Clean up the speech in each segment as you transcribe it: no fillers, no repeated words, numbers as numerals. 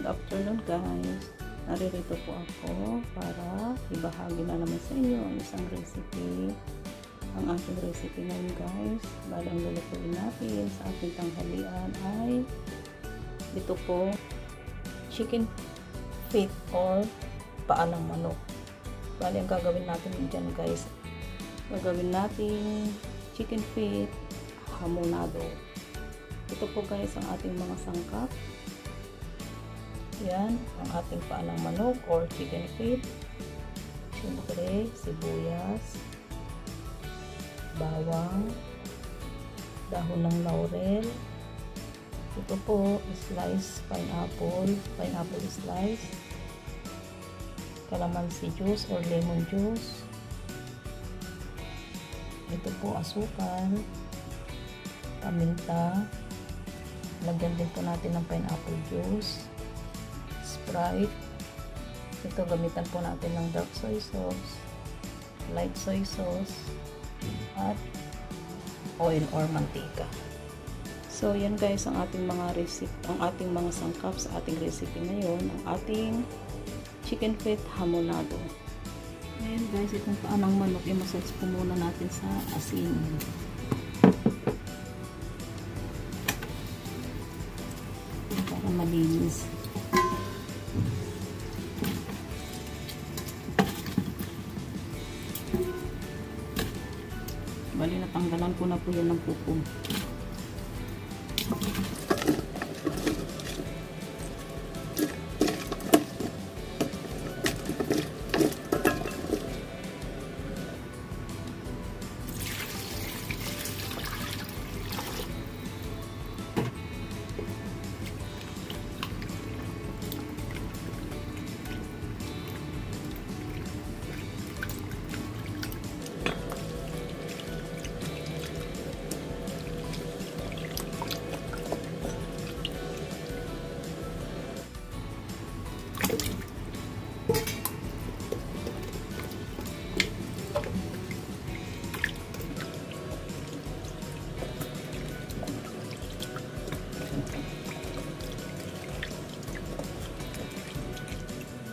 afternoon guys. Naririto po ako para ibahagi na naman sa inyo ang isang recipe. Ang aking recipe ngayon guys, bali ang lulutuin natin sa ating tanghalian ay ito po, chicken feet or paa ng manok. Bali ang gagawin natin dyan guys, gagawin natin chicken feet hamonado. Ito po guys ang ating mga sangkap. Yan, ang ating paa ng manok or chicken feet. Siyempre, sibuyas, bawang, dahon ng laurel. Ito po, slice pineapple slice, calamansi juice or lemon juice. Ito po, asukal, paminta. Lagyan din po natin ng pineapple juice, Sprite. Ito gamitan po natin ng dark soy sauce, light soy sauce, at oil or mantika. So yan guys ang ating mga recipe, ang ating mga sangkap sa ating recipe ngayon, ang ating chicken feet hamonado. Ngayon guys, itong paa ng manok i-massage po muna natin sa asin. Para malinis. Bali, natanggalan ko na po yan ng pupo.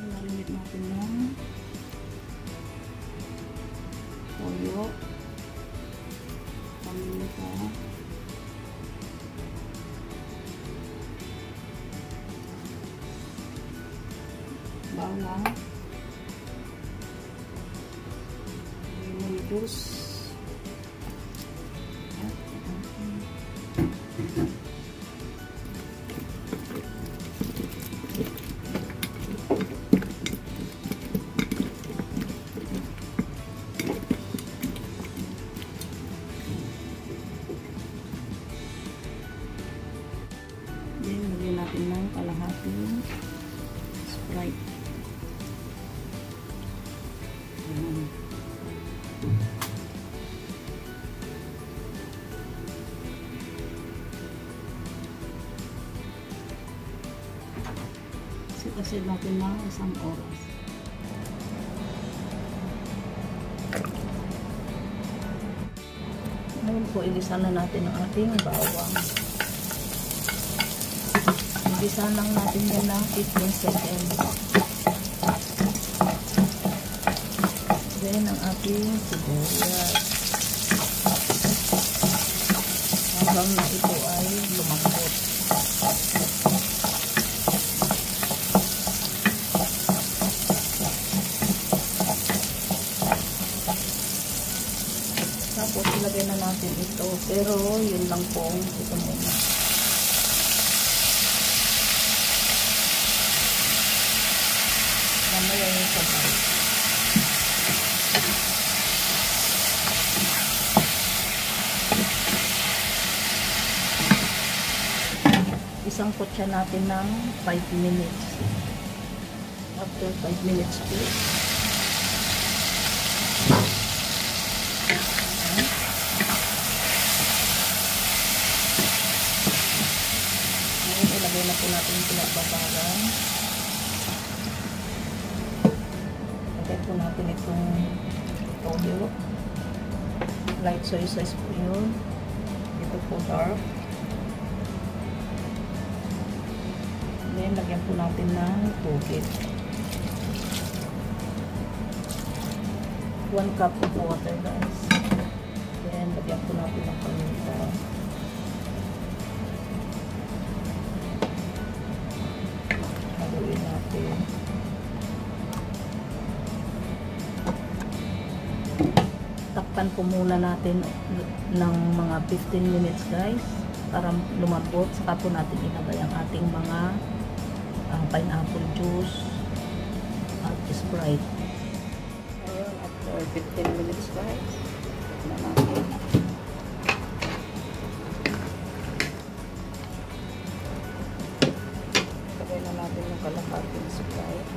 Nalimit natin ng toyo, paminta, bawang, lemon juice, then lagyan natin ng kalahating Sprite. Sit-asid natin ng isang oras. Ngayon po, igisa na natin ang ating bawang. Igisa lang natin yan ng 15 seconds. Then, ang ating sibuyas. Hanggang na ito ay lumambot. Tapos, ilagay na natin ito. Pero, yun lang po. Ito muna. Mamaya yung sabay. Isang kutsa natin ng 5 minutes. After 5 minutes po. Ngayon ilagay na po natin yung pinagbabaran. Lagay po natin itong toyo. Light soy sauce po yun. Ito po dark. Then, lagyan po natin ng tubig. 1 cup of water, guys. Then, lagyan po natin ng paminta. Haluin natin. Takpan po muna natin ng mga 15 minutes, guys, para lumambot. Saka po natin ilagay ang ating mga pineapple juice at Sprite. Ayun, after 15 minutes, guys, na natin. Lagay na natin yung kalahating Sprite.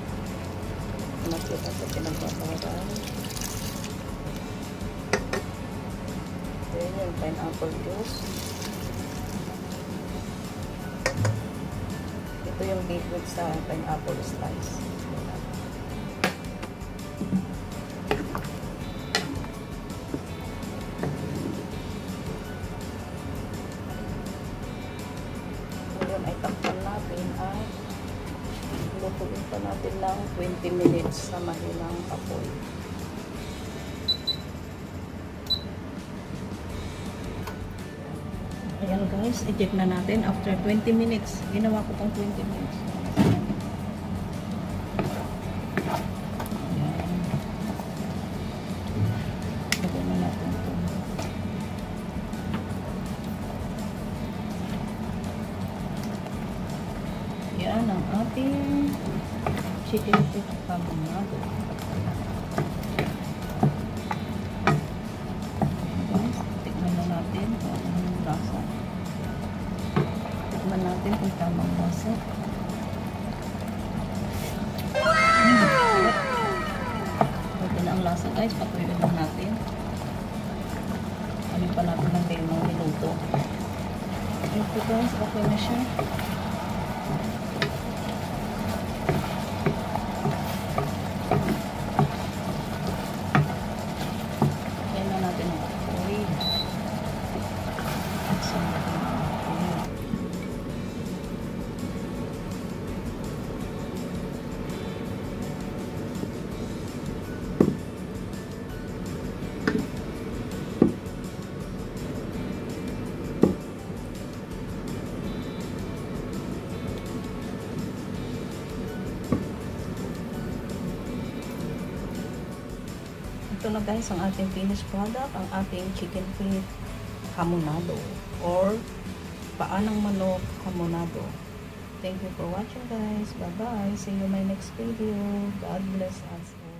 Nakita sa pinagbabaran. Then yung pineapple juice. Ito yung liquid sa pineapple slice. Ngayon ay takpan natin at lutuin pa natin ng 20 minutes sa mahinang apoy. Ayan guys, i-check na natin after 20 minutes. Ginawa ko pang 20 minutes. Ayan. Lagyan na natin ito. Ayan ang ating chicken tikka manado. Tikman natin kung tamang lasa. Ito na ang lasa guys, patuloy lang natin. Alin pa natin ng 5 minuto. Ito guys, okay na siya. Ayan na natin ang apoy. Ito na guys ang ating finished product, ang ating chicken feet hamonado or paa ng manok hamonado. Thank you for watching guys. Bye bye. See you in my next video. God bless us all.